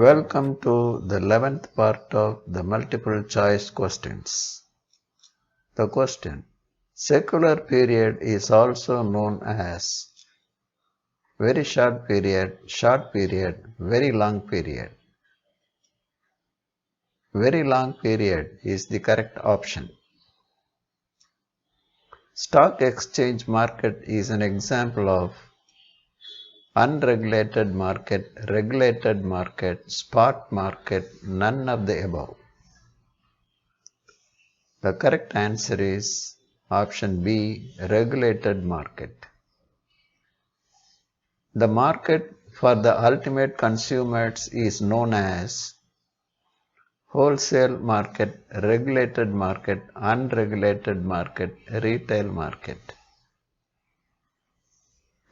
Welcome to the 11th part of the multiple choice questions. The question: secular period is also known as very short period, very long period. Very long period is the correct option. Stock exchange market is an example of unregulated market, regulated market, spot market, none of the above. The correct answer is option B, regulated market. The market for the ultimate consumers is known as wholesale market, regulated market, unregulated market, retail market.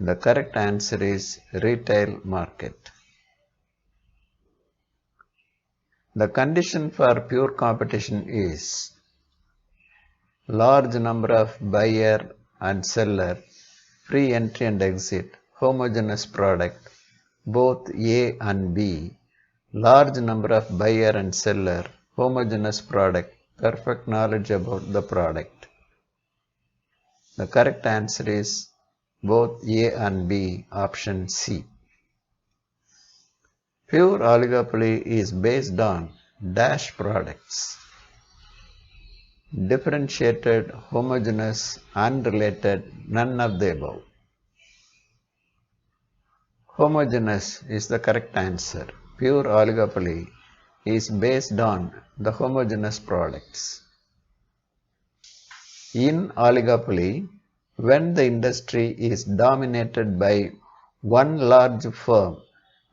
The correct answer is retail market. The condition for pure competition is large number of buyer and seller, free entry and exit, homogeneous product, both A and B, large number of buyer and seller, homogeneous product, perfect knowledge about the product. The correct answer is both A and B, option C. Pure oligopoly is based on dash products. Differentiated, homogeneous, unrelated, none of the above. Homogeneous is the correct answer. Pure oligopoly is based on the homogeneous products. In oligopoly, when the industry is dominated by one large firm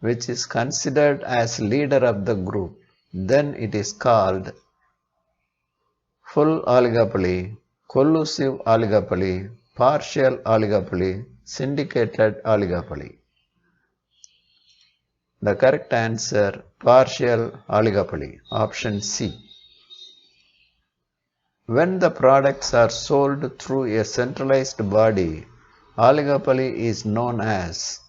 which is considered as leader of the group, then it is called full oligopoly, collusive oligopoly, partial oligopoly, syndicated oligopoly. The correct answer, partial oligopoly, option C. When the products are sold through a centralized body, oligopoly is known as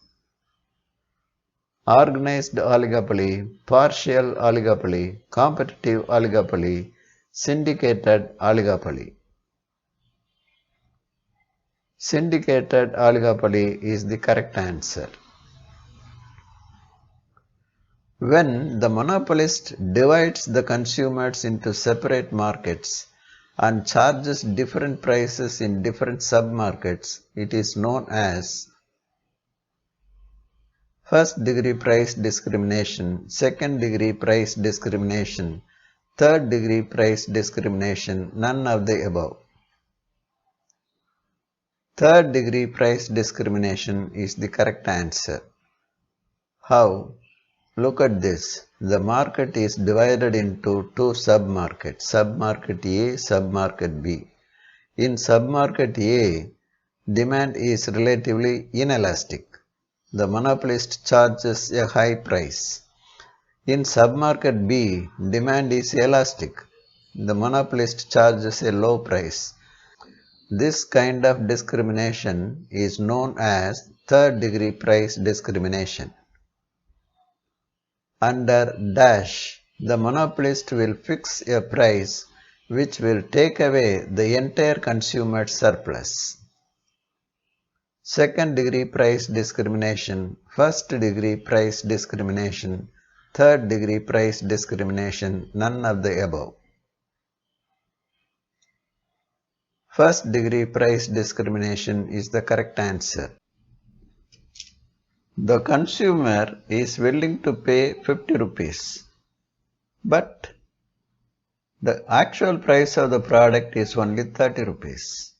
organized oligopoly, partial oligopoly, competitive oligopoly, syndicated oligopoly. Syndicated oligopoly is the correct answer. When the monopolist divides the consumers into separate markets and charges different prices in different sub-markets, it is known as first degree price discrimination, second degree price discrimination, third degree price discrimination, none of the above. Third degree price discrimination is the correct answer. How? Look at this. The market is divided into two sub-markets, sub-market A, sub-market B. In sub-market A, demand is relatively inelastic. The monopolist charges a high price. In sub-market B, demand is elastic. The monopolist charges a low price. This kind of discrimination is known as third degree price discrimination. Under dash, the monopolist will fix a price which will take away the entire consumer surplus. Second degree price discrimination, first degree price discrimination, third degree price discrimination, none of the above. First degree price discrimination is the correct answer. The consumer is willing to pay 50 rupees, but the actual price of the product is only 30 rupees.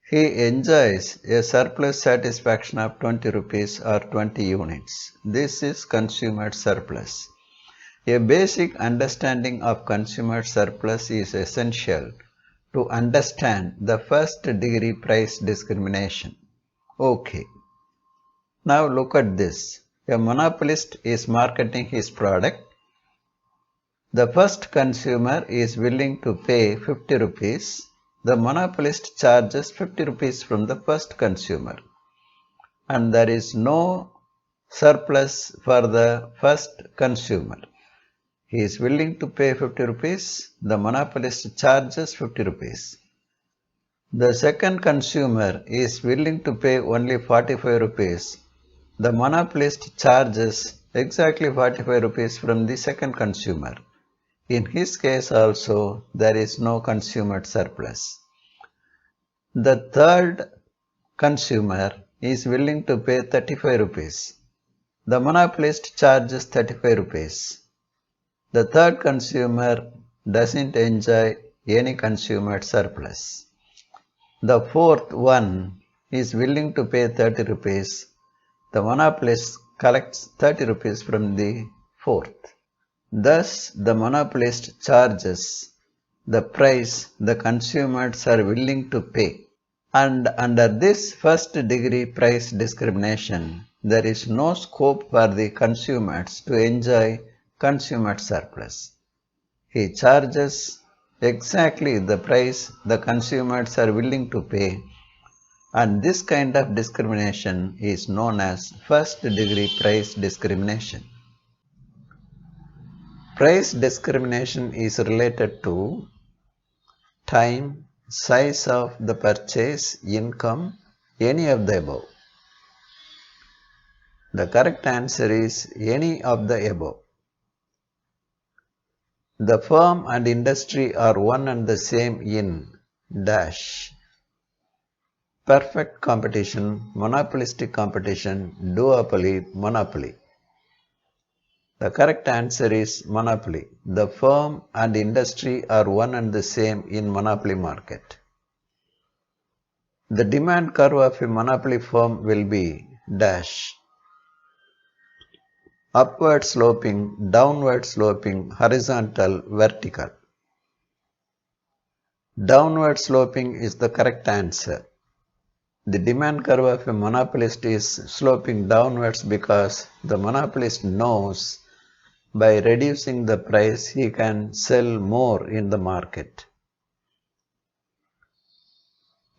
He enjoys a surplus satisfaction of 20 rupees or 20 units. This is consumer surplus. A basic understanding of consumer surplus is essential to understand the first degree price discrimination. Okay. Now look at this. A monopolist is marketing his product. The first consumer is willing to pay 50 rupees. The monopolist charges 50 rupees from the first consumer. And there is no surplus for the first consumer. He is willing to pay 50 rupees. The monopolist charges 50 rupees. The second consumer is willing to pay only 45 rupees. The monopolist charges exactly 45 rupees from the second consumer. In his case also, there is no consumer surplus. The third consumer is willing to pay 35 rupees. The monopolist charges 35 rupees. The third consumer doesn't enjoy any consumer surplus. The fourth one is willing to pay 30 rupees. The monopolist collects 30 rupees from the fourth. Thus, the monopolist charges the price the consumers are willing to pay. And under this first degree price discrimination, there is no scope for the consumers to enjoy consumer surplus. He charges exactly the price the consumers are willing to pay, and this kind of discrimination is known as first degree price discrimination. Price discrimination is related to time, size of the purchase, income, any of the above. The correct answer is any of the above. The firm and industry are one and the same in dash. Perfect competition, monopolistic competition, duopoly, monopoly. The correct answer is monopoly. The firm and industry are one and the same in monopoly market. The demand curve of a monopoly firm will be dash. Upward sloping, downward sloping, horizontal, vertical. Downward sloping is the correct answer. The demand curve of a monopolist is sloping downwards because the monopolist knows by reducing the price he can sell more in the market.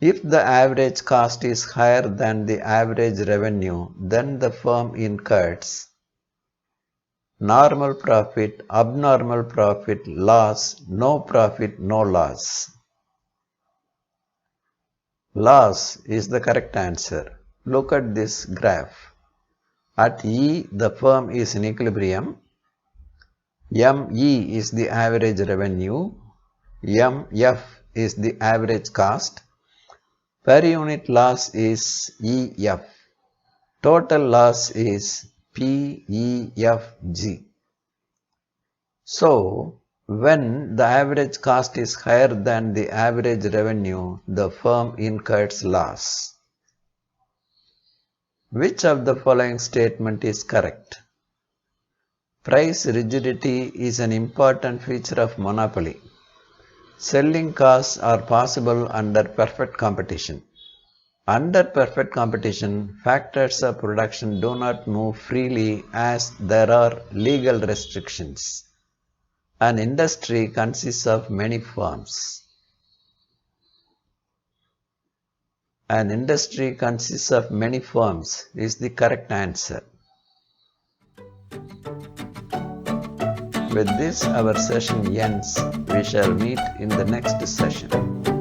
If the average cost is higher than the average revenue, then the firm incurs normal profit, abnormal profit, loss, no profit, no loss. Loss is the correct answer. Look at this graph. At E, the firm is in equilibrium. ME is the average revenue. MF is the average cost. Per unit loss is EF. Total loss is PEFG. So, when the average cost is higher than the average revenue, the firm incurs loss. Which of the following statement is correct? Price rigidity is an important feature of monopoly. Selling costs are possible under perfect competition. Under perfect competition, factors of production do not move freely as there are legal restrictions. An industry consists of many firms. An industry consists of many firms is the correct answer. With this, our session ends. We shall meet in the next session.